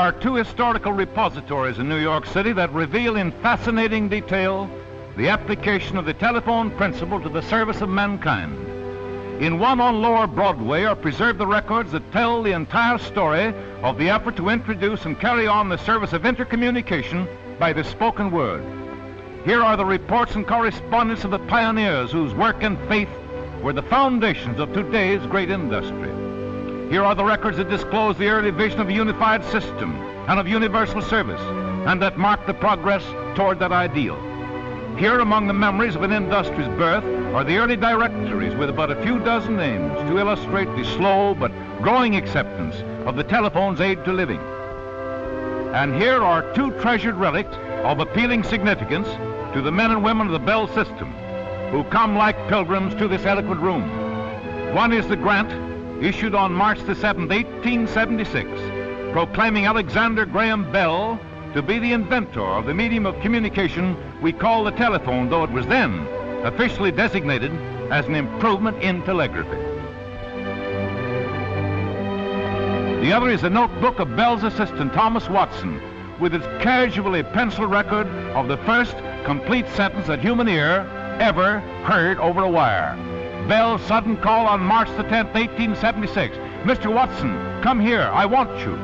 are two historical repositories in New York City that reveal in fascinating detail the application of the telephone principle to the service of mankind. In one on Lower Broadway are preserved the records that tell the entire story of the effort to introduce and carry on the service of intercommunication by the spoken word. Here are the reports and correspondence of the pioneers whose work and faith were the foundations of today's great industry. Here are the records that disclose the early vision of a unified system and of universal service, and that mark the progress toward that ideal. Here, among the memories of an industry's birth, are the early directories with about a few dozen names to illustrate the slow but growing acceptance of the telephone's aid to living. And here are two treasured relics of appealing significance to the men and women of the Bell system, who come like pilgrims to this eloquent room. One is the grant issued on March the 7th, 1876, proclaiming Alexander Graham Bell to be the inventor of the medium of communication we call the telephone, though it was then officially designated as an improvement in telegraphy. The other is a notebook of Bell's assistant, Thomas Watson, with its casually penciled record of the first complete sentence that human ear ever heard over a wire. Bell's sudden call on March the 10th, 1876. "Mr. Watson, come here, I want you."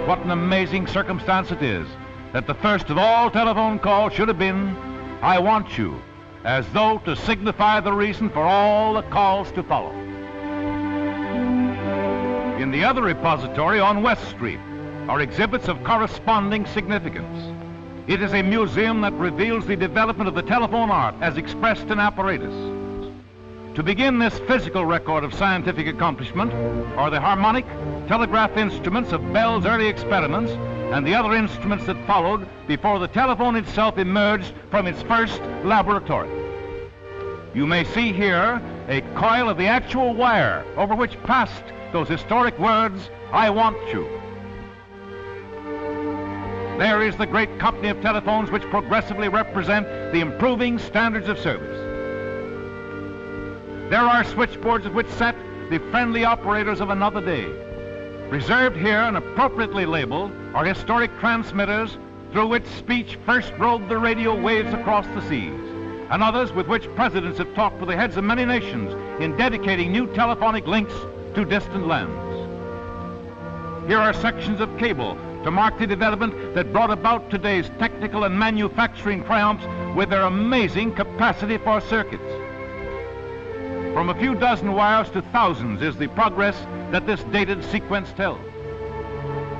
What an amazing circumstance it is that the first of all telephone calls should have been, "I want you," as though to signify the reason for all the calls to follow. In the other repository on West Street are exhibits of corresponding significance. It is a museum that reveals the development of the telephone art as expressed in apparatus. To begin this physical record of scientific accomplishment are the harmonic telegraph instruments of Bell's early experiments and the other instruments that followed before the telephone itself emerged from its first laboratory. You may see here a coil of the actual wire over which passed those historic words, "I want you." There is the great company of telephones which progressively represent the improving standards of service. There are switchboards at which sat the friendly operators of another day. Preserved here and appropriately labeled are historic transmitters through which speech first rode the radio waves across the seas, and others with which presidents have talked with the heads of many nations in dedicating new telephonic links to distant lands. Here are sections of cable to mark the development that brought about today's technical and manufacturing triumphs with their amazing capacity for circuits. From a few dozen wires to thousands is the progress that this dated sequence tells.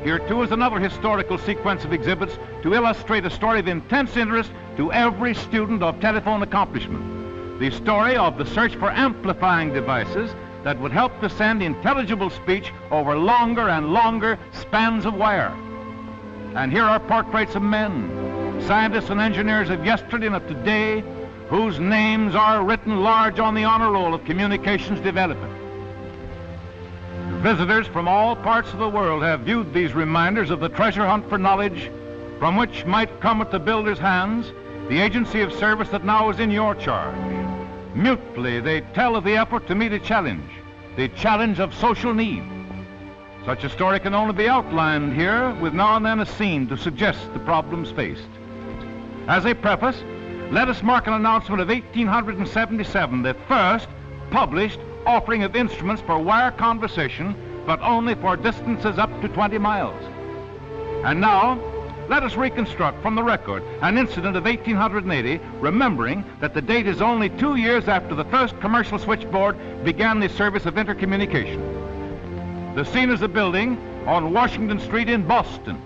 Here, too, is another historical sequence of exhibits to illustrate a story of intense interest to every student of telephone accomplishment. The story of the search for amplifying devices that would help to send intelligible speech over longer and longer spans of wire. And here are portraits of men, scientists and engineers of yesterday and of today, whose names are written large on the honor roll of communications development. Visitors from all parts of the world have viewed these reminders of the treasure hunt for knowledge from which might come at the builder's hands the agency of service that now is in your charge. Mutely, they tell of the effort to meet a challenge, the challenge of social need. Such a story can only be outlined here with now and then a scene to suggest the problems faced. As a preface, let us mark an announcement of 1877, the first published offering of instruments for wire conversation, but only for distances up to 20 miles. And now, let us reconstruct from the record an incident of 1880, remembering that the date is only 2 years after the first commercial switchboard began the service of intercommunication. The scene is a building on Washington Street in Boston.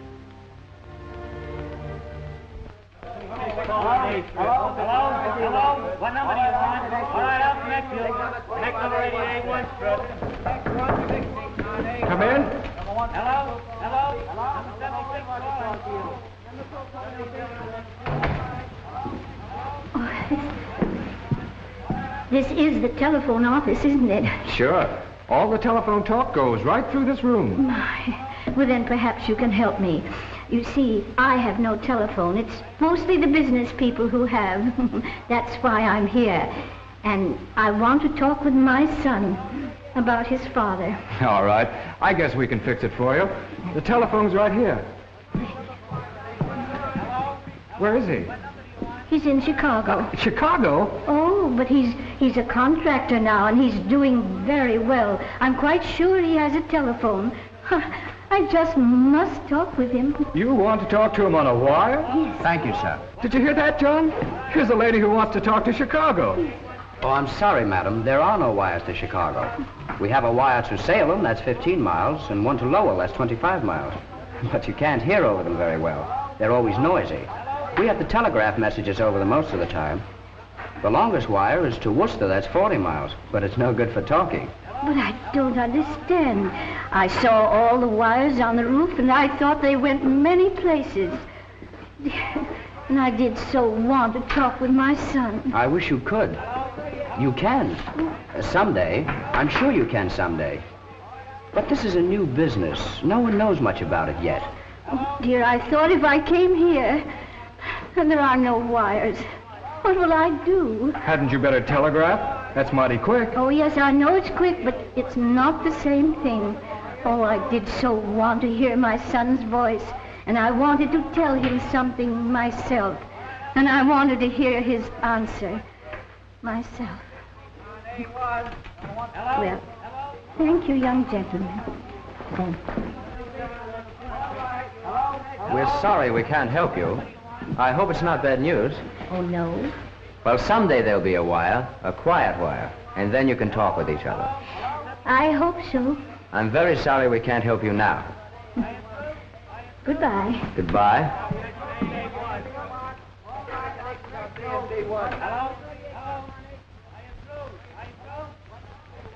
Hello? What number do you want? All right, I'll connect you. Next number 88 Strip. Come in. Hello? This is the telephone office, isn't it? Sure. All the telephone talk goes right through this room. My. Well, then perhaps you can help me. You see, I have no telephone. It's mostly the business people who have. That's why I'm here. and I want to talk with my son about his father. All right. I guess we can fix it for you. The telephone's right here. Where is he? He's in Chicago. Chicago? Oh, but he's a contractor now, and he's doing very well. I'm quite sure he has a telephone. I just must talk with him. You want to talk to him on a wire? Yes. Thank you, sir. Did you hear that, John? Here's a lady who wants to talk to Chicago. Oh, I'm sorry, madam. There are no wires to Chicago. We have a wire to Salem, that's 15 miles, and one to Lowell, that's 25 miles. But you can't hear over them very well. They're always noisy. We have the telegraph messages over them most of the time. The longest wire is to Worcester, that's 40 miles, but it's no good for talking. But I don't understand. I saw all the wires on the roof, and I thought they went many places. And I did so want to talk with my son. I wish you could. You can. Someday. I'm sure you can someday. But this is a new business. No one knows much about it yet. Oh, dear, I thought if I came here, and there are no wires, what will I do? Hadn't you better telegraph? That's mighty quick. Oh, yes, I know it's quick, but it's not the same thing. Oh, I did so want to hear my son's voice, and I wanted to tell him something myself, and I wanted to hear his answer myself. Well, thank you, young gentlemen. We're sorry we can't help you. I hope it's not bad news. Oh, no? Well, someday there'll be a wire, a quiet wire, and then you can talk with each other. I hope so. I'm very sorry we can't help you now. Goodbye. Goodbye.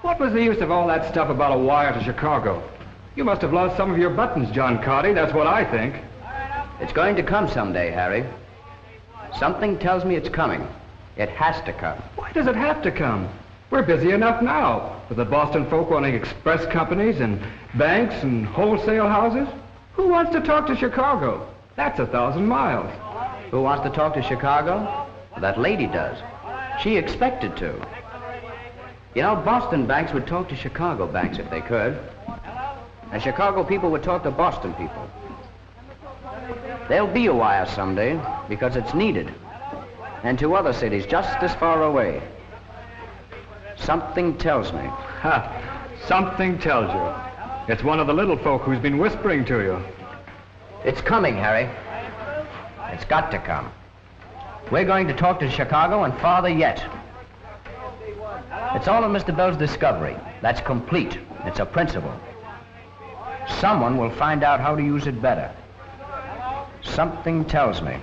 What was the use of all that stuff about a wire to Chicago? You must have lost some of your buttons, John Carty. That's what I think. It's going to come someday, Harry. Something tells me it's coming. It has to come. Why does it have to come? We're busy enough now, with the Boston folk wanting express companies and banks and wholesale houses. Who wants to talk to Chicago? That's 1,000 miles. Who wants to talk to Chicago? That lady does. She expected to. You know, Boston banks would talk to Chicago banks if they could. And Chicago people would talk to Boston people. There'll be a wire someday because it's needed. And to other cities just as far away. Something tells me. Ha! Something tells you. It's one of the little folk who's been whispering to you. It's coming, Harry. It's got to come. We're going to talk to Chicago and farther yet. It's all in Mr. Bell's discovery. That's complete. It's a principle. Someone will find out how to use it better. Something tells me.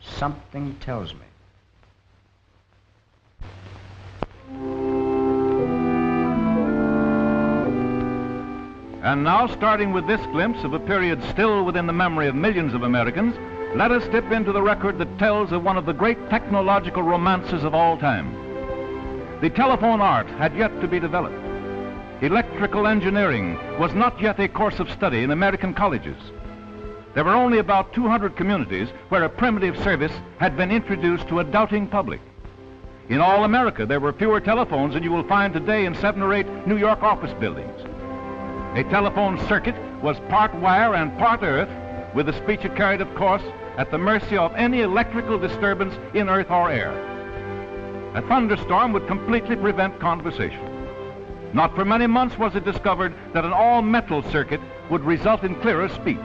Something tells me. And now, starting with this glimpse of a period still within the memory of millions of Americans, let us dip into the record that tells of one of the great technological romances of all time. The telephone art had yet to be developed. Electrical engineering was not yet a course of study in American colleges. There were only about 200 communities where a primitive service had been introduced to a doubting public. In all America, there were fewer telephones than you will find today in 7 or 8 New York office buildings. A telephone circuit was part wire and part earth, with the speech it carried, of course, at the mercy of any electrical disturbance in earth or air. A thunderstorm would completely prevent conversation. Not for many months was it discovered that an all-metal circuit would result in clearer speech.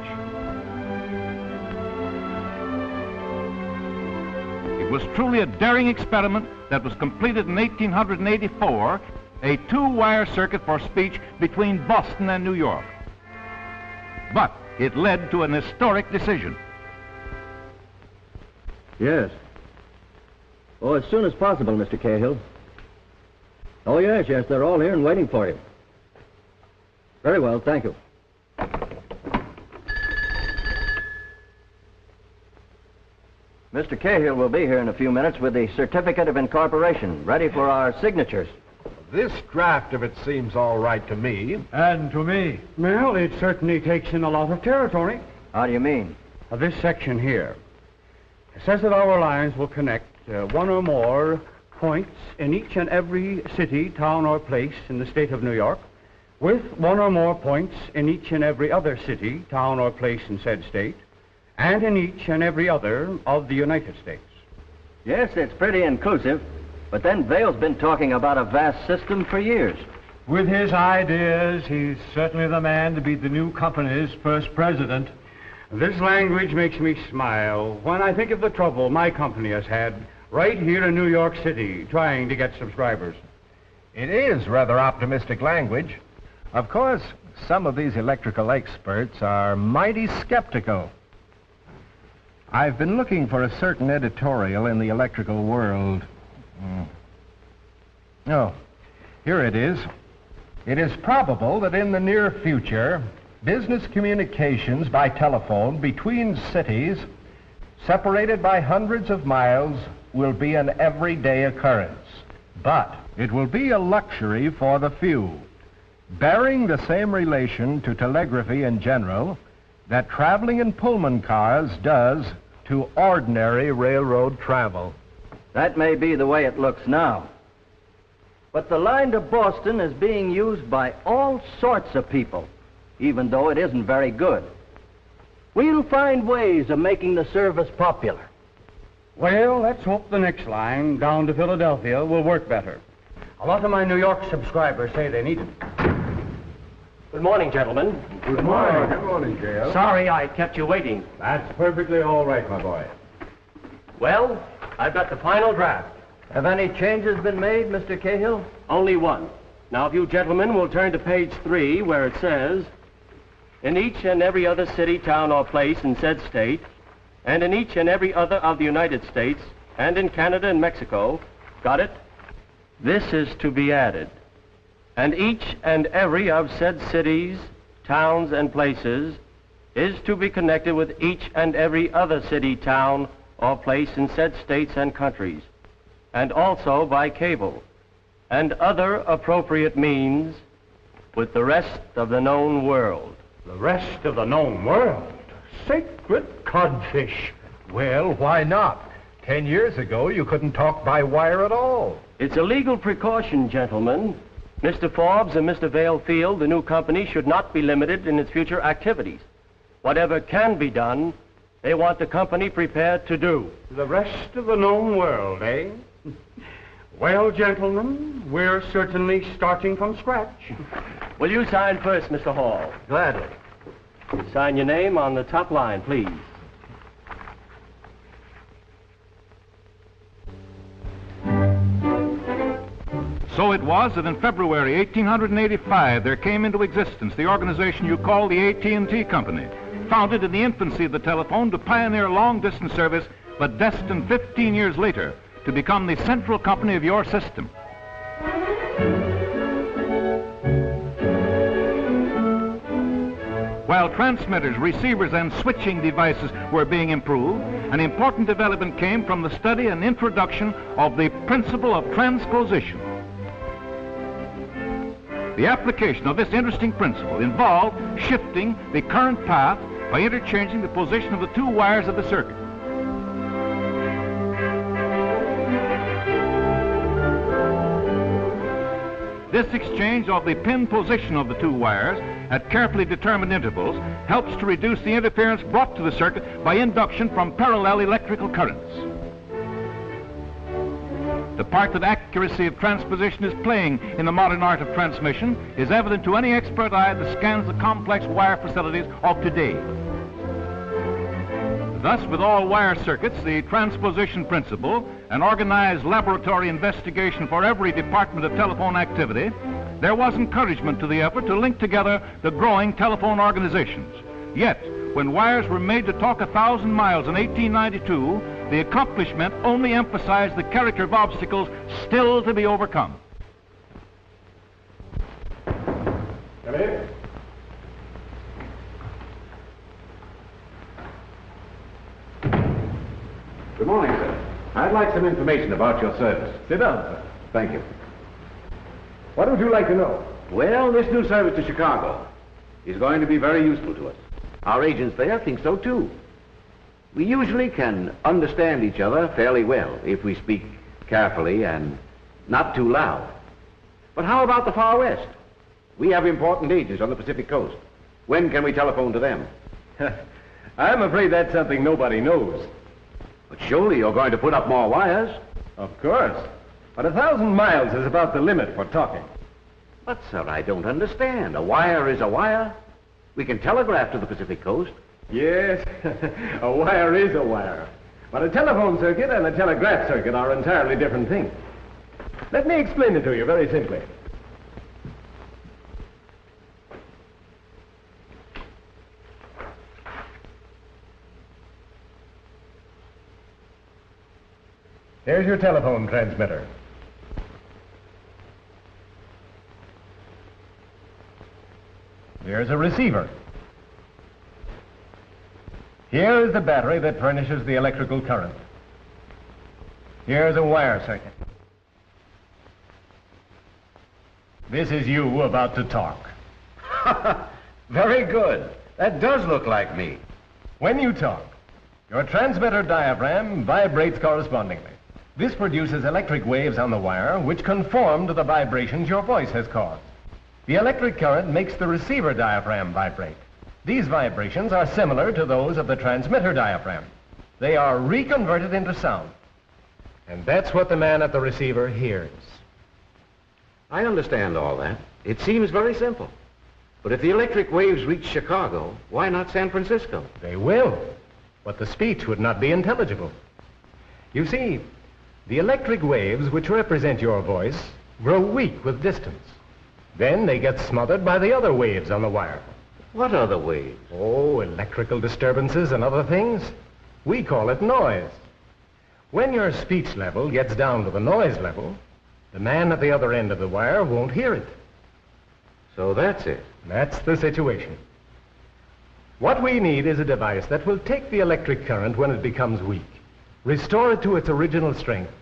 It was truly a daring experiment that was completed in 1884, a 2-wire circuit for speech between Boston and New York. But it led to an historic decision. Yes. Oh, as soon as possible, Mr. Cahill. Oh, yes, they're all here and waiting for you. Very well, thank you. Mr. Cahill will be here in a few minutes with the certificate of incorporation, ready for our signatures. This draft of it seems all right to me. And to me. Well, it certainly takes in a lot of territory. How do you mean? This section here. It says that our lines will connect one or more points in each and every city, town, or place in the state of New York, with one or more points in each and every other city, town, or place in said state, and in each and every other of the United States. Yes, it's pretty inclusive, but then Vail's been talking about a vast system for years. With his ideas, he's certainly the man to be the new company's first president. This language makes me smile when I think of the trouble my company has had right here in New York City trying to get subscribers. It is rather optimistic language. Of course, some of these electrical experts are mighty skeptical. I've been looking for a certain editorial in the electrical world. Oh, here it is. It is probable that in the near future, business communications by telephone between cities separated by hundreds of miles will be an everyday occurrence. But it will be a luxury for the few, bearing the same relation to telegraphy in general that traveling in Pullman cars does to ordinary railroad travel. That may be the way it looks now. But the line to Boston is being used by all sorts of people, even though it isn't very good. We'll find ways of making the service popular. Well, let's hope the next line down to Philadelphia will work better. A lot of my New York subscribers say they need it. Good morning, gentlemen. Good morning. Good morning, J.L. Sorry I kept you waiting. That's perfectly all right, my boy. Well, I've got the final draft. Have any changes been made, Mr. Cahill? Only one. Now, if you gentlemen will turn to page 3, where it says, in each and every other city, town, or place in said state, and in each and every other of the United States, and in Canada and Mexico, got it? This is to be added. And each and every of said cities, towns, and places is to be connected with each and every other city, town, or place in said states and countries, and also by cable, and other appropriate means with the rest of the known world. The rest of the known world? Sacred codfish. Well, why not? 10 years ago, you couldn't talk by wire at all. It's a legal precaution, gentlemen. Mr. Forbes and Mr. Vail feel the new company should not be limited in its future activities. Whatever can be done, they want the company prepared to do. The rest of the known world, eh? Well, gentlemen, we're certainly starting from scratch. Will you sign first, Mr. Hall? Gladly. Sign your name on the top line, please. So it was that in February 1885 there came into existence the organization you call the AT&T Company, founded in the infancy of the telephone to pioneer long-distance service, but destined 15 years later to become the central company of your system. While transmitters, receivers, and switching devices were being improved, an important development came from the study and introduction of the principle of transposition. The application of this interesting principle involved shifting the current path by interchanging the position of the two wires of the circuit. This exchange of the pin position of the two wires at carefully determined intervals helps to reduce the interference brought to the circuit by induction from parallel electrical currents. The part that accuracy of transposition is playing in the modern art of transmission is evident to any expert eye that scans the complex wire facilities of today. Thus, with all wire circuits, the transposition principle, an organized laboratory investigation for every department of telephone activity, there was encouragement to the effort to link together the growing telephone organizations. Yet, when wires were made to talk 1,000 miles in 1892, the accomplishment only emphasized the character of obstacles still to be overcome. Come in. Good morning, sir. I'd like some information about your service. Sit down, sir. Thank you. What would you like to know? Well, this new service to Chicago is going to be very useful to us. Our agents there think so, too. We usually can understand each other fairly well if we speak carefully and not too loud. But how about the far west? We have important agents on the Pacific coast. When can we telephone to them? I'm afraid that's something nobody knows. But surely you're going to put up more wires. Of course. But 1,000 miles is about the limit for talking. But, sir, I don't understand. A wire is a wire. We can telegraph to the Pacific coast. Yes, a wire is a wire. But a telephone circuit and a telegraph circuit are entirely different things. Let me explain it to you very simply. Here's your telephone transmitter. Here's a receiver. Here is the battery that furnishes the electrical current. Here's a wire circuit. This is you about to talk. Very good. That does look like me. When you talk, your transmitter diaphragm vibrates correspondingly. This produces electric waves on the wire which conform to the vibrations your voice has caused. The electric current makes the receiver diaphragm vibrate. These vibrations are similar to those of the transmitter diaphragm. They are reconverted into sound. And that's what the man at the receiver hears. I understand all that. It seems very simple. But if the electric waves reach Chicago, why not San Francisco? They will, but the speech would not be intelligible. You see, the electric waves which represent your voice grow weak with distance. Then they get smothered by the other waves on the wire. What other waves? Oh, electrical disturbances and other things. We call it noise. When your speech level gets down to the noise level, the man at the other end of the wire won't hear it. So that's it. That's the situation. What we need is a device that will take the electric current when it becomes weak, restore it to its original strength,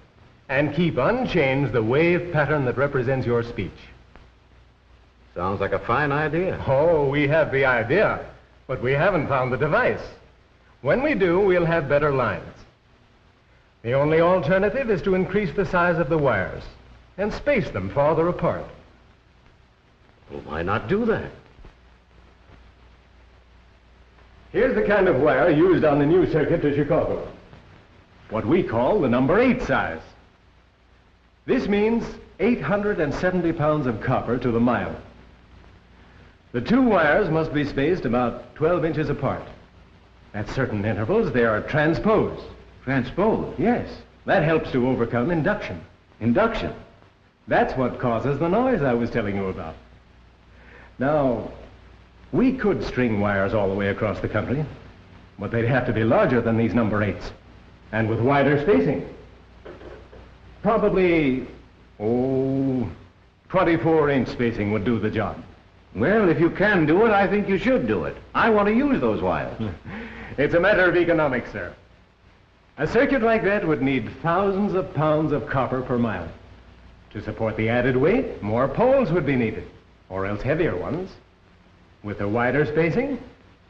and keep unchanged the wave pattern that represents your speech. Sounds like a fine idea. Oh, we have the idea, but we haven't found the device. When we do, we'll have better lines. The only alternative is to increase the size of the wires and space them farther apart. Well, why not do that? Here's the kind of wire used on the new circuit to Chicago. What we call the number 8 size. This means 870 pounds of copper to the mile. The two wires must be spaced about 12 inches apart. At certain intervals, they are transposed. Transposed? Yes. That helps to overcome induction. Induction? That's what causes the noise I was telling you about. Now, we could string wires all the way across the country, but they'd have to be larger than these number 8s, and with wider spacing. Probably, 24-inch spacing would do the job. Well, if you can do it, I think you should do it. I want to use those wires. It's a matter of economics, sir. A circuit like that would need thousands of pounds of copper per mile. To support the added weight, more poles would be needed, or else heavier ones. With a wider spacing,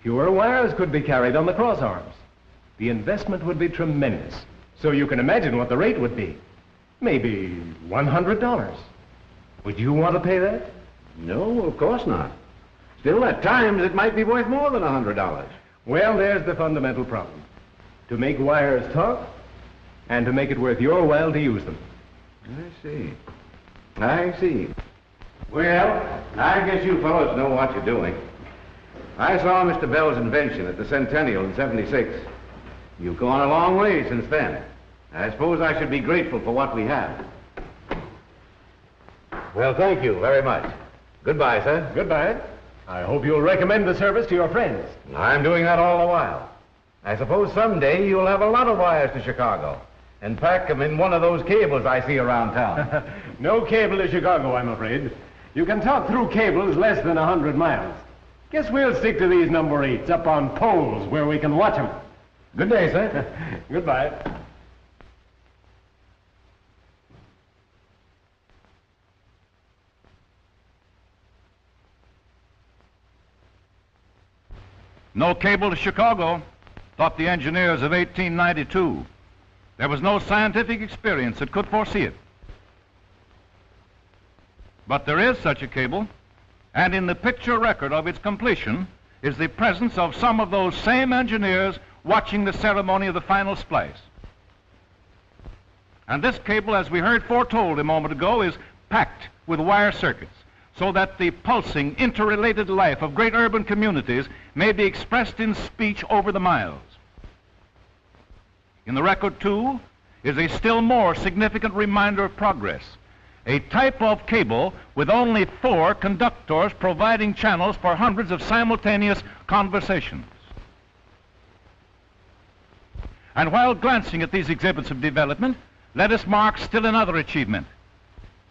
fewer wires could be carried on the cross arms. The investment would be tremendous, so you can imagine what the rate would be. Maybe $100. Would you want to pay that? No, of course not. Still, at times, it might be worth more than $100. Well, there's the fundamental problem. To make wires talk, and to make it worth your while to use them. I see. Well, I guess you fellows know what you're doing. I saw Mr. Bell's invention at the Centennial in '76. You've gone a long way since then. I suppose I should be grateful for what we have. Well, thank you very much. Goodbye, sir. Goodbye. I hope you'll recommend the service to your friends. I'm doing that all the while. I suppose someday you'll have a lot of wires to Chicago and pack them in one of those cables I see around town. No cable to Chicago, I'm afraid. You can talk through cables less than 100 miles. Guess we'll stick to these number 8s up on poles where we can watch them. Good day, sir. Goodbye. No cable to Chicago, thought the engineers of 1892. There was no scientific experience that could foresee it. But there is such a cable, and in the picture record of its completion is the presence of some of those same engineers watching the ceremony of the final splice. And this cable, as we heard foretold a moment ago, is packed with wire circuits so that the pulsing, interrelated life of great urban communities may be expressed in speech over the miles. In the record, too, is a still more significant reminder of progress. A type of cable with only 4 conductors providing channels for hundreds of simultaneous conversations. And while glancing at these exhibits of development, let us mark still another achievement.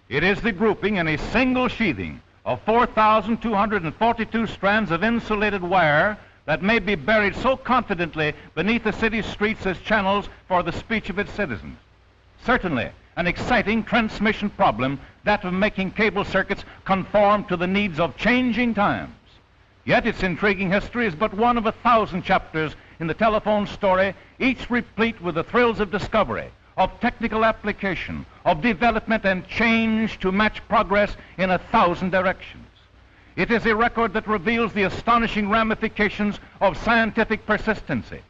It is the grouping in a single sheathing of 4,242 strands of insulated wire that may be buried so confidently beneath the city's streets as channels for the speech of its citizens. Certainly, an exciting transmission problem, that of making cable circuits conform to the needs of changing times. Yet its intriguing history is but one of 1,000 chapters in the telephone story, each replete with the thrills of discovery, of technical application, of development and change to match progress in 1,000 directions. It is a record that reveals the astonishing ramifications of scientific persistency.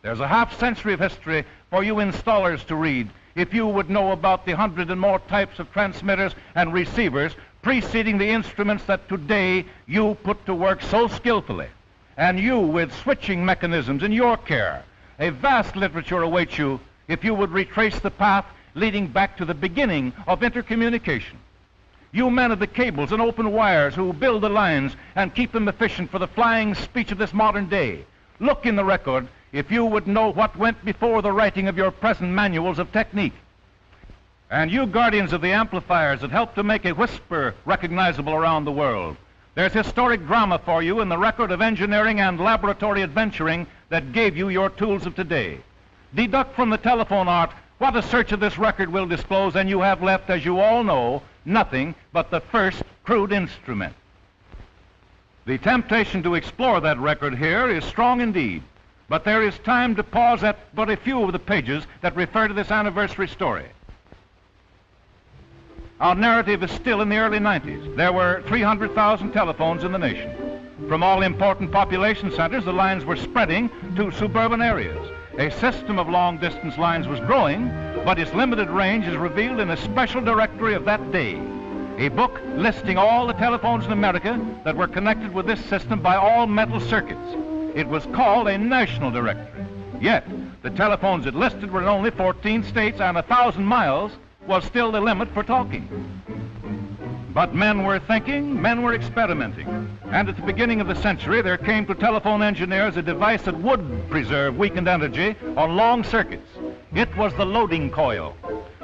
There's a half-century of history for you installers to read if you would know about the 100 and more types of transmitters and receivers preceding the instruments that today you put to work so skillfully, and you with switching mechanisms in your care. A vast literature awaits you if you would retrace the path leading back to the beginning of intercommunication. You men of the cables and open wires who build the lines and keep them efficient for the flying speech of this modern day, look in the record if you would know what went before the writing of your present manuals of technique. And you guardians of the amplifiers that help to make a whisper recognizable around the world, there's historic drama for you in the record of engineering and laboratory adventuring that gave you your tools of today. Deduct from the telephone art what a search of this record will disclose, and you have left, as you all know, nothing but the first crude instrument. The temptation to explore that record here is strong indeed, but there is time to pause at but a few of the pages that refer to this anniversary story. Our narrative is still in the early 90s. There were 300,000 telephones in the nation. From all important population centers, the lines were spreading to suburban areas. A system of long-distance lines was growing, but its limited range is revealed in a special directory of that day, a book listing all the telephones in America that were connected with this system by all metal circuits. It was called a national directory. Yet, the telephones it listed were in only 14 states, and 1,000 miles was still the limit for talking. But men were thinking, men were experimenting. And at the beginning of the century, there came to telephone engineers a device that would preserve weakened energy on long circuits. It was the loading coil.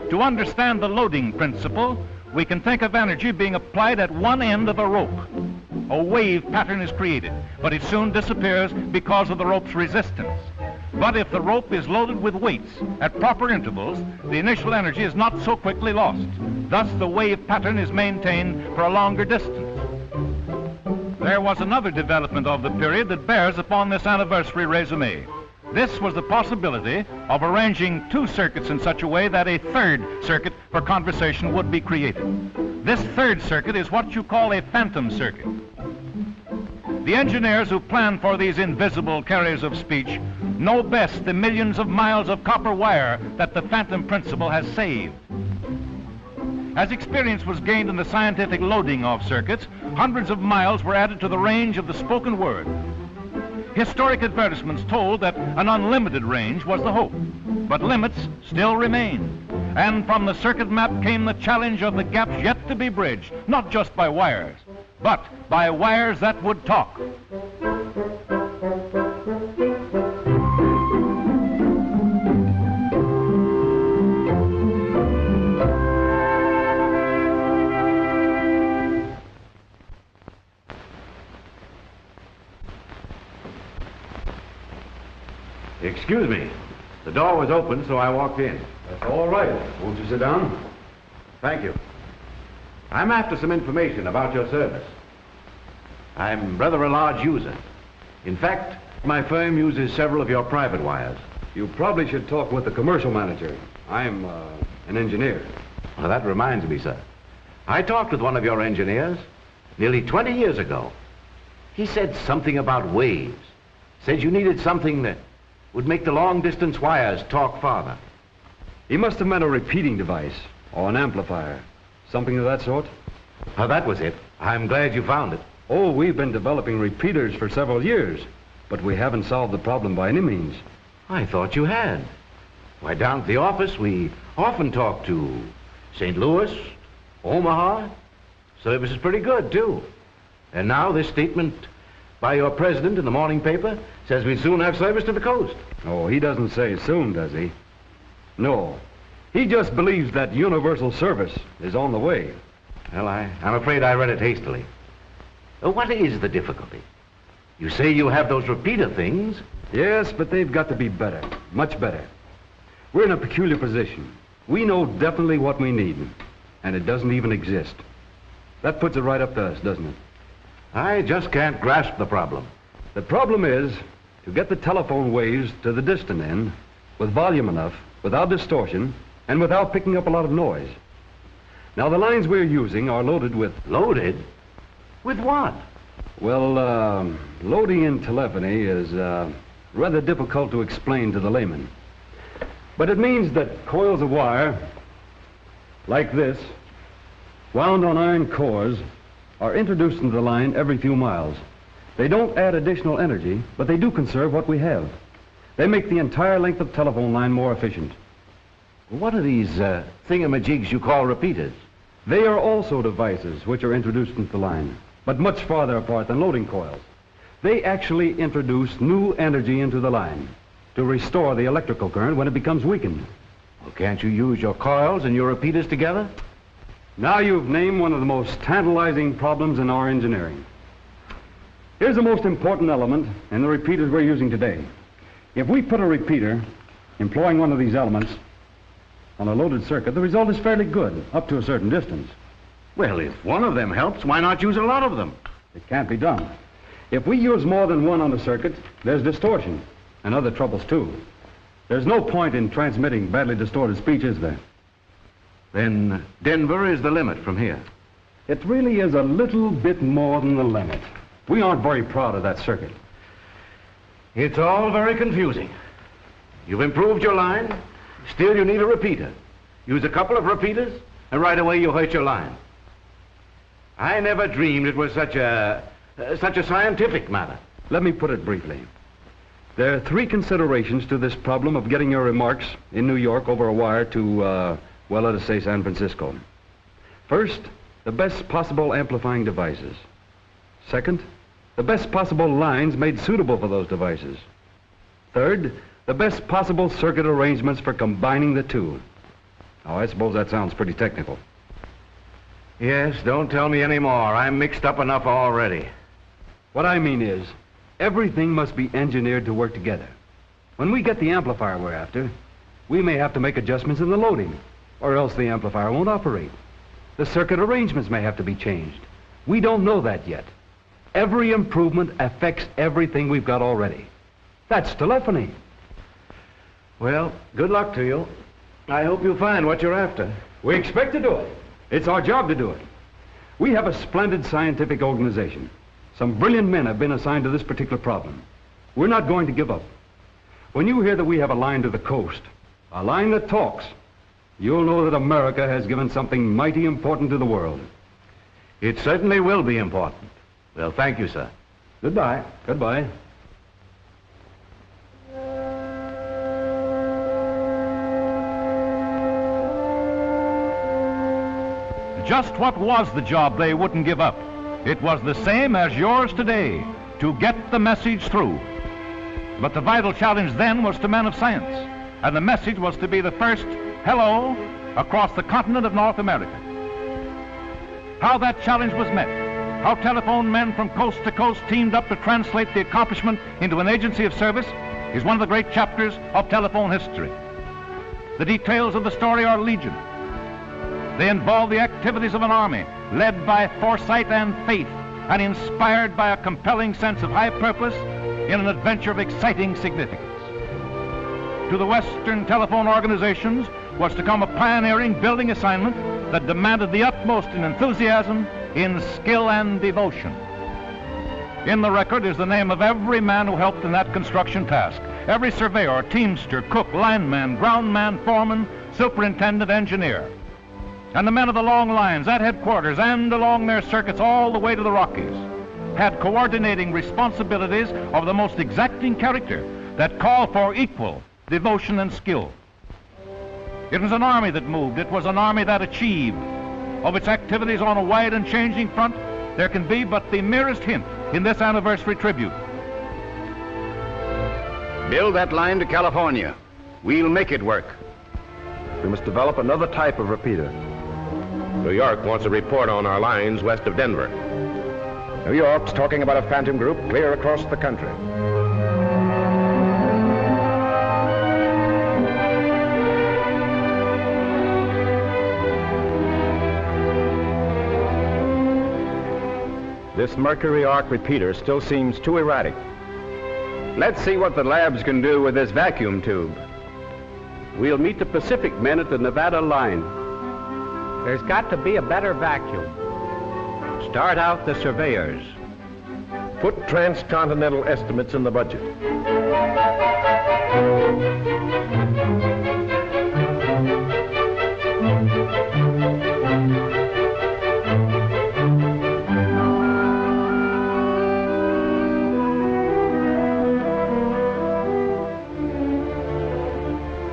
To understand the loading principle, we can think of energy being applied at one end of a rope. A wave pattern is created, but it soon disappears because of the rope's resistance. But if the rope is loaded with weights at proper intervals, the initial energy is not so quickly lost. Thus, the wave pattern is maintained for a longer distance. There was another development of the period that bears upon this anniversary resume. This was the possibility of arranging 2 circuits in such a way that a 3rd circuit for conversation would be created. This 3rd circuit is what you call a phantom circuit. The engineers who plan for these invisible carriers of speech know best the millions of miles of copper wire that the phantom principle has saved. As experience was gained in the scientific loading of circuits, hundreds of miles were added to the range of the spoken word. Historic advertisements told that an unlimited range was the hope, but limits still remained. And from the circuit map came the challenge of the gaps yet to be bridged, not just by wires, but by wires that would talk. Excuse me. The door was open, so I walked in. That's all right. Won't you sit down? Thank you. I'm after some information about your service. I'm rather a large user. In fact, my firm uses several of your private wires. You probably should talk with the commercial manager. I'm an engineer. Well, that reminds me, sir. I talked with one of your engineers nearly 20 years ago. He said something about waves. Said you needed something that would make the long-distance wires talk farther. He must have meant a repeating device or an amplifier. Something of that sort? Oh, that was it. I'm glad you found it. Oh, we've been developing repeaters for several years, but we haven't solved the problem by any means. I thought you had. Why, down at the office, we often talk to St. Louis, Omaha. Service is pretty good, too. And now this statement by your president in the morning paper says we'd soon have service to the coast. Oh, he doesn't say soon, does he? No. He just believes that universal service is on the way. Well, I'm afraid I read it hastily. What is the difficulty? You say you have those repeater things. Yes, but they've got to be better, much better. We're in a peculiar position. We know definitely what we need, and it doesn't even exist. That puts it right up to us, doesn't it? I just can't grasp the problem. The problem is to get the telephone waves to the distant end with volume enough, without distortion, and without picking up a lot of noise. Now, the lines we're using are loaded with... Loaded? With what? Well, loading in telephony is rather difficult to explain to the layman. But it means that coils of wire, like this, wound on iron cores, are introduced into the line every few miles. They don't add additional energy, but they do conserve what we have. They make the entire length of telephone line more efficient. What are these thingamajigs you call repeaters? They are also devices which are introduced into the line, but much farther apart than loading coils. They actually introduce new energy into the line to restore the electrical current when it becomes weakened. Well, can't you use your coils and your repeaters together? Now you've named one of the most tantalizing problems in our engineering. Here's the most important element in the repeaters we're using today. If we put a repeater employing one of these elements on a loaded circuit, the result is fairly good, up to a certain distance. Well, if one of them helps, why not use a lot of them? It can't be done. If we use more than one on a circuit, there's distortion, and other troubles too. There's no point in transmitting badly distorted speech, is there? Then Denver is the limit from here. It really is a little bit more than the limit. We aren't very proud of that circuit. It's all very confusing. You've improved your line, still you need a repeater. Use a couple of repeaters, and right away you hurt your line. I never dreamed it was such a scientific matter. Let me put it briefly. There are three considerations to this problem of getting your remarks in New York over a wire to, well, let us say San Francisco. First, the best possible amplifying devices. Second, the best possible lines made suitable for those devices. Third, the best possible circuit arrangements for combining the two. Now, I suppose that sounds pretty technical. Yes, don't tell me any more. I'm mixed up enough already. What I mean is, everything must be engineered to work together. When we get the amplifier we're after, we may have to make adjustments in the loading, or else the amplifier won't operate. The circuit arrangements may have to be changed. We don't know that yet. Every improvement affects everything we've got already. That's telephony. Well, good luck to you. I hope you find what you're after. We expect to do it. It's our job to do it. We have a splendid scientific organization. Some brilliant men have been assigned to this particular problem. We're not going to give up. When you hear that we have a line to the coast, a line that talks, you'll know that America has given something mighty important to the world. It certainly will be important. Well, thank you, sir. Goodbye. Goodbye. Just what was the job they wouldn't give up? It was the same as yours today, to get the message through. But the vital challenge then was to men of science, and the message was to be the first hello across the continent of North America. How that challenge was met, how telephone men from coast to coast teamed up to translate the accomplishment into an agency of service, is one of the great chapters of telephone history. The details of the story are legion. They involve the activities of an army, led by foresight and faith, and inspired by a compelling sense of high purpose in an adventure of exciting significance. to the Western telephone organizations was to come a pioneering building assignment that demanded the utmost in enthusiasm, in skill and devotion. In the record is the name of every man who helped in that construction task. Every surveyor, teamster, cook, lineman, groundman, foreman, superintendent, engineer. And the men of the long lines at headquarters and along their circuits all the way to the Rockies had coordinating responsibilities of the most exacting character that call for equal devotion and skill. It was an army that moved. It was an army that achieved. Of its activities on a wide and changing front, there can be but the merest hint in this anniversary tribute. Build that line to California. We'll make it work. We must develop another type of repeater. New York wants a report on our lines west of Denver. New York's talking about a phantom group clear across the country. This Mercury arc repeater still seems too erratic. Let's see what the labs can do with this vacuum tube. We'll meet the Pacific men at the Nevada line. There's got to be a better vacuum. Start out the surveyors. Put transcontinental estimates in the budget.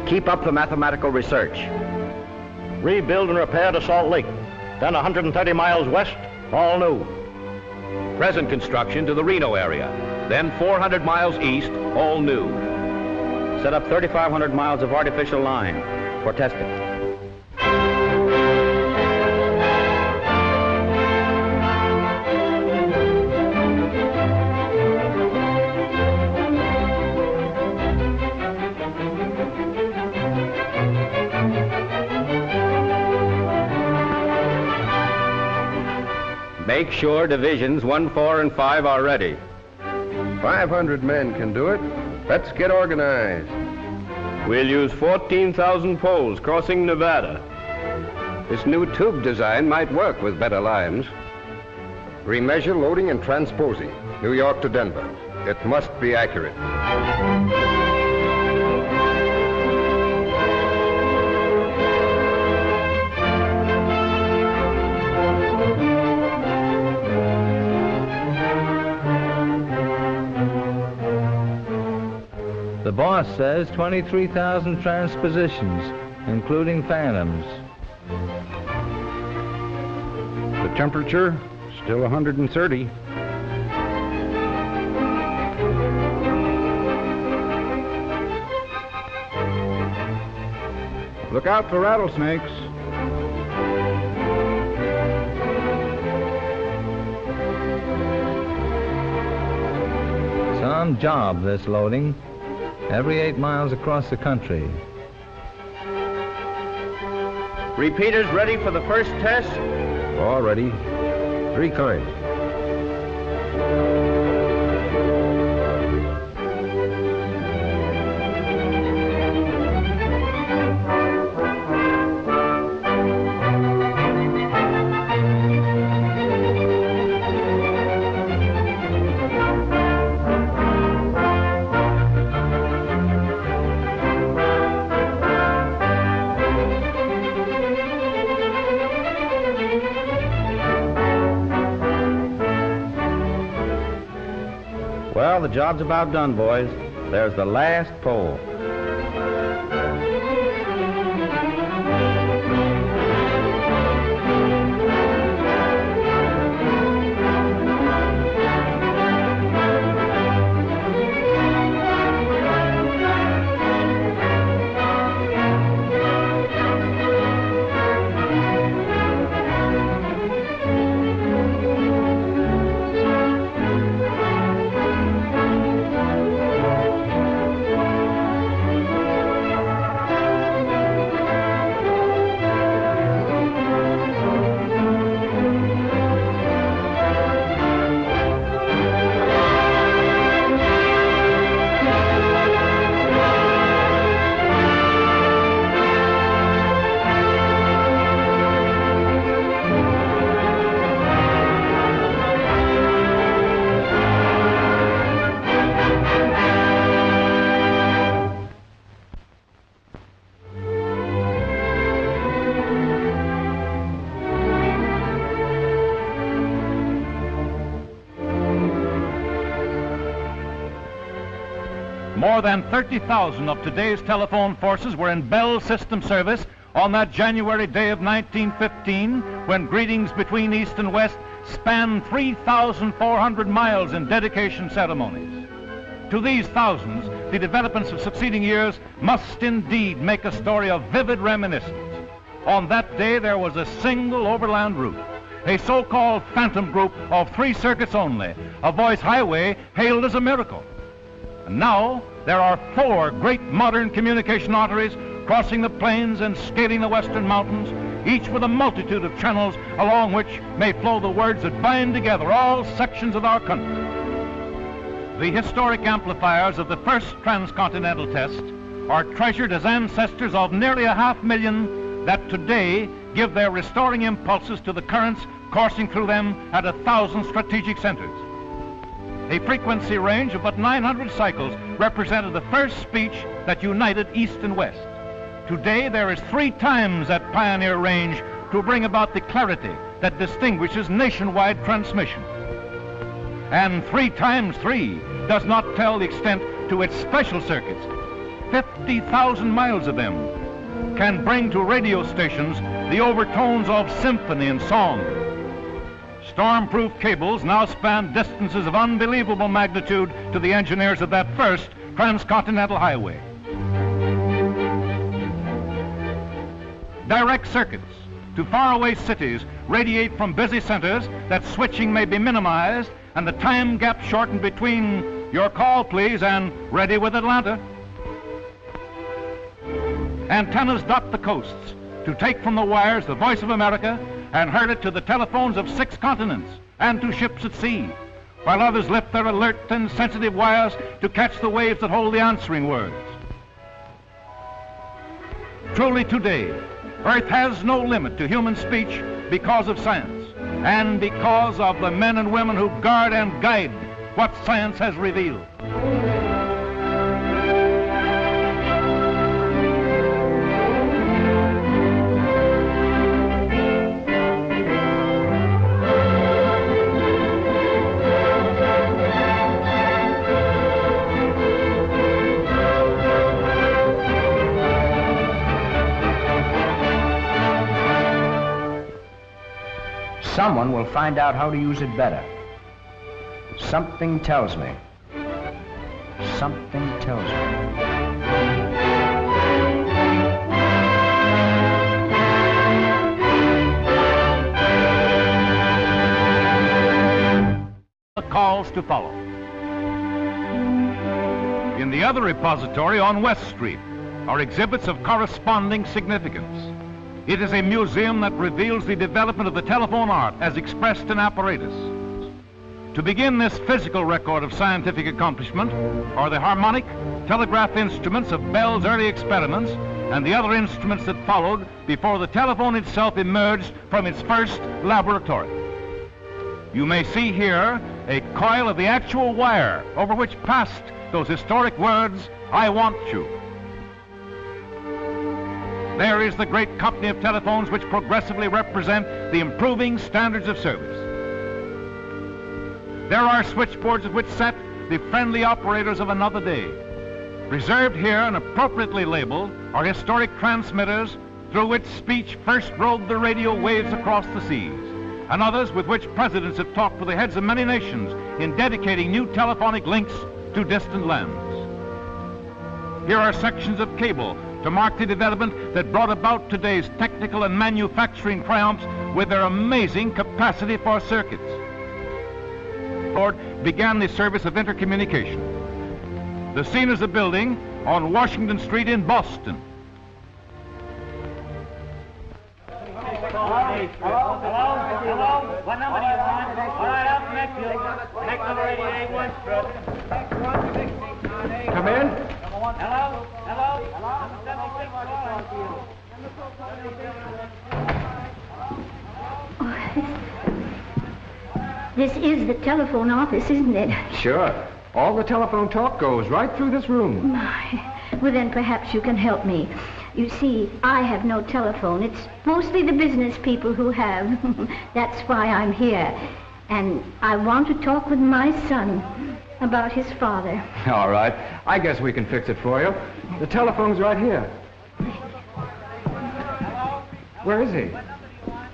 Keep up the mathematical research. Rebuild and repair to Salt Lake. Then 130 miles west, all new. Present construction to the Reno area. Then 400 miles east, all new. Set up 3,500 miles of artificial line for testing. Make sure divisions 1, 4, and 5 are ready. 500 men can do it. Let's get organized. We'll use 14,000 poles crossing Nevada. This new tube design might work with better lines. Remeasure loading and transposing. New York to Denver. It must be accurate. The boss says 23,000 transpositions, including phantoms. The temperature, still 130. Look out for rattlesnakes. Some job, this loading. Every 8 miles across the country. Repeaters ready for the first test? All ready. 3 kinds. Well, the job's about done, boys. There's the last pole. More than 30,000 of today's telephone forces were in Bell system service on that January day of 1915, when greetings between East and West spanned 3,400 miles in dedication ceremonies. To these thousands, the developments of succeeding years must indeed make a story of vivid reminiscence. On that day, there was a single overland route, a so-called phantom group of 3 circuits only, a voice highway hailed as a miracle. And now, there are 4 great modern communication arteries crossing the plains and scaling the western mountains, each with a multitude of channels along which may flow the words that bind together all sections of our country. The historic amplifiers of the first transcontinental test are treasured as ancestors of nearly 500,000 that today give their restoring impulses to the currents coursing through them at 1,000 strategic centers. A frequency range of but 900 cycles represented the first speech that united East and West. Today, there is 3 times that pioneer range to bring about the clarity that distinguishes nationwide transmission. And 3 times 3 does not tell the extent to its special circuits. 50,000 miles of them can bring to radio stations the overtones of symphony and song. Storm-proof cables now span distances of unbelievable magnitude to the engineers of that first transcontinental highway. Direct circuits to faraway cities radiate from busy centers that switching may be minimized and the time gap shortened between your call please and ready with Atlanta. Antennas dot the coasts to take from the wires the voice of America and herd it to the telephones of 6 continents and to ships at sea, while others lift their alert and sensitive wires to catch the waves that hold the answering words. Truly today, Earth has no limit to human speech because of science and because of the men and women who guard and guide what science has revealed. Someone will find out how to use it better. Something tells me. Something tells me. The calls to follow. In the other repository on West Street are exhibits of corresponding significance. It is a museum that reveals the development of the telephone art as expressed in apparatus. To begin this physical record of scientific accomplishment are the harmonic, telegraph instruments of Bell's early experiments and the other instruments that followed before the telephone itself emerged from its first laboratory. You may see here a coil of the actual wire over which passed those historic words, "I want you." There is the great company of telephones which progressively represent the improving standards of service. There are switchboards at which sat the friendly operators of another day. Reserved here and appropriately labeled are historic transmitters through which speech first rode the radio waves across the seas, and others with which presidents have talked with the heads of many nations in dedicating new telephonic links to distant lands. Here are sections of cable to mark the development that brought about today's technical and manufacturing triumphs with their amazing capacity for circuits. Ford began the service of intercommunication. The scene is a building on Washington Street in Boston. Hello? What number do you want? All right, I'll connect you. Connect number 88 Strip. Come in. Hello? This is the telephone office, isn't it? Sure. All the telephone talk goes right through this room. Well, then perhaps you can help me. You see, I have no telephone. It's mostly the business people who have. That's why I'm here. And I want to talk with my son. about his father. All right. I guess we can fix it for you. The telephone's right here. Where is he?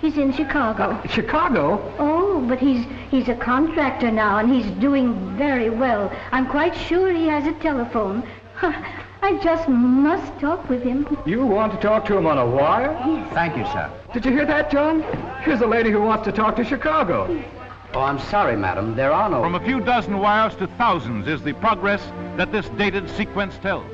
He's in Chicago. Chicago? Oh, but he's a contractor now, and he's doing very well. I'm quite sure he has a telephone. I just must talk with him. You want to talk to him on a wire? Yes. Thank you, sir. Did you hear that, John? Here's a lady who wants to talk to Chicago. Oh, I'm sorry, madam. There are no... From a few dozen wires to thousands is the progress that this dated sequence tells.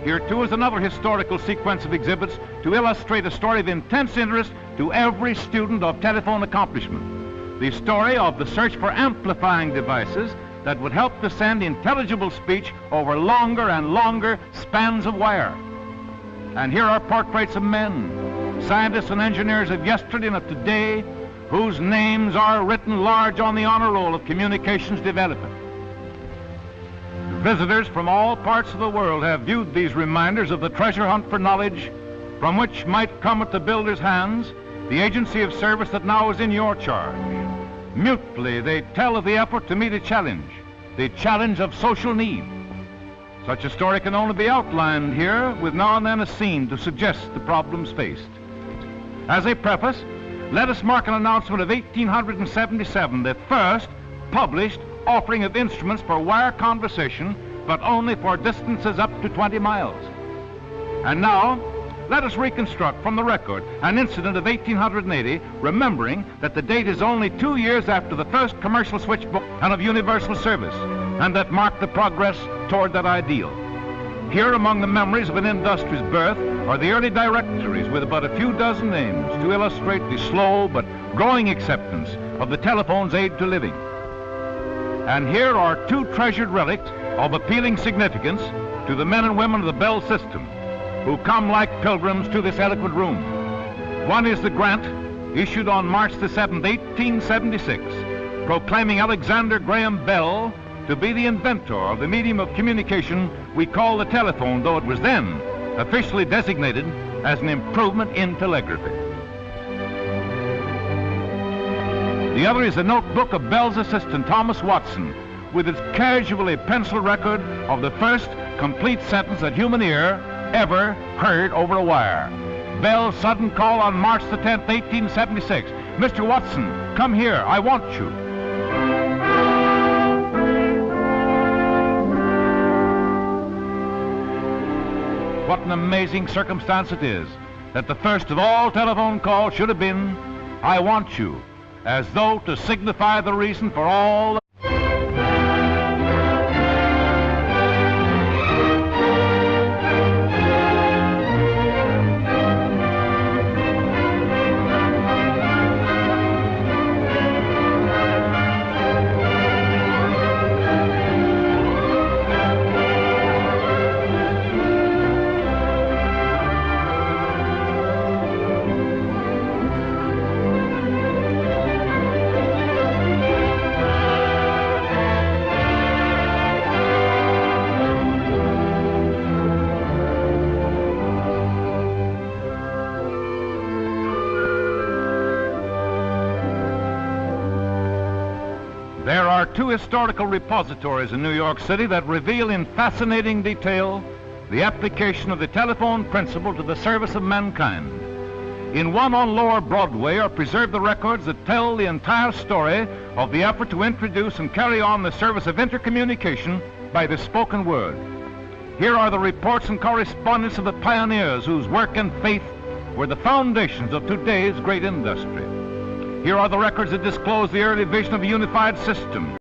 Here, too, is another historical sequence of exhibits to illustrate a story of intense interest to every student of telephone accomplishment. The story of the search for amplifying devices that would help to send intelligible speech over longer and longer spans of wire. And here are portraits of men, scientists and engineers of yesterday and of today, whose names are written large on the honor roll of communications development. Visitors from all parts of the world have viewed these reminders of the treasure hunt for knowledge from which might come at the builder's hands the agency of service that now is in your charge. Mutely, they tell of the effort to meet a challenge, the challenge of social need. Such a story can only be outlined here with now and then a scene to suggest the problems faced. As a preface, let us mark an announcement of 1877, the first published offering of instruments for wire conversation, but only for distances up to 20 miles. And now, let us reconstruct from the record an incident of 1880, remembering that the date is only 2 years after the first commercial switchbook and of universal service, and that marked the progress toward that ideal. Here, among the memories of an industry's birth, are the early directories with about a few dozen names to illustrate the slow but growing acceptance of the telephone's aid to living. And here are two treasured relics of appealing significance to the men and women of the Bell system, who come like pilgrims to this eloquent room. One is the grant issued on March the 7th, 1876, proclaiming Alexander Graham Bell to be the inventor of the medium of communication we call the telephone, though it was then officially designated as an improvement in telegraphy. The other is the notebook of Bell's assistant, Thomas Watson, with its casually penciled record of the first complete sentence that human ear ever heard over a wire. Bell's sudden call on March the 10th, 1876. Mr. Watson, come here, I want you. What an amazing circumstance it is that the first of all telephone calls should have been, I want you, as though to signify the reason for all. There are two historical repositories in New York City that reveal in fascinating detail the application of the telephone principle to the service of mankind. In one on Lower Broadway are preserved the records that tell the entire story of the effort to introduce and carry on the service of intercommunication by the spoken word. Here are the reports and correspondence of the pioneers whose work and faith were the foundations of today's great industry. Here are the records that disclose the early vision of a unified system.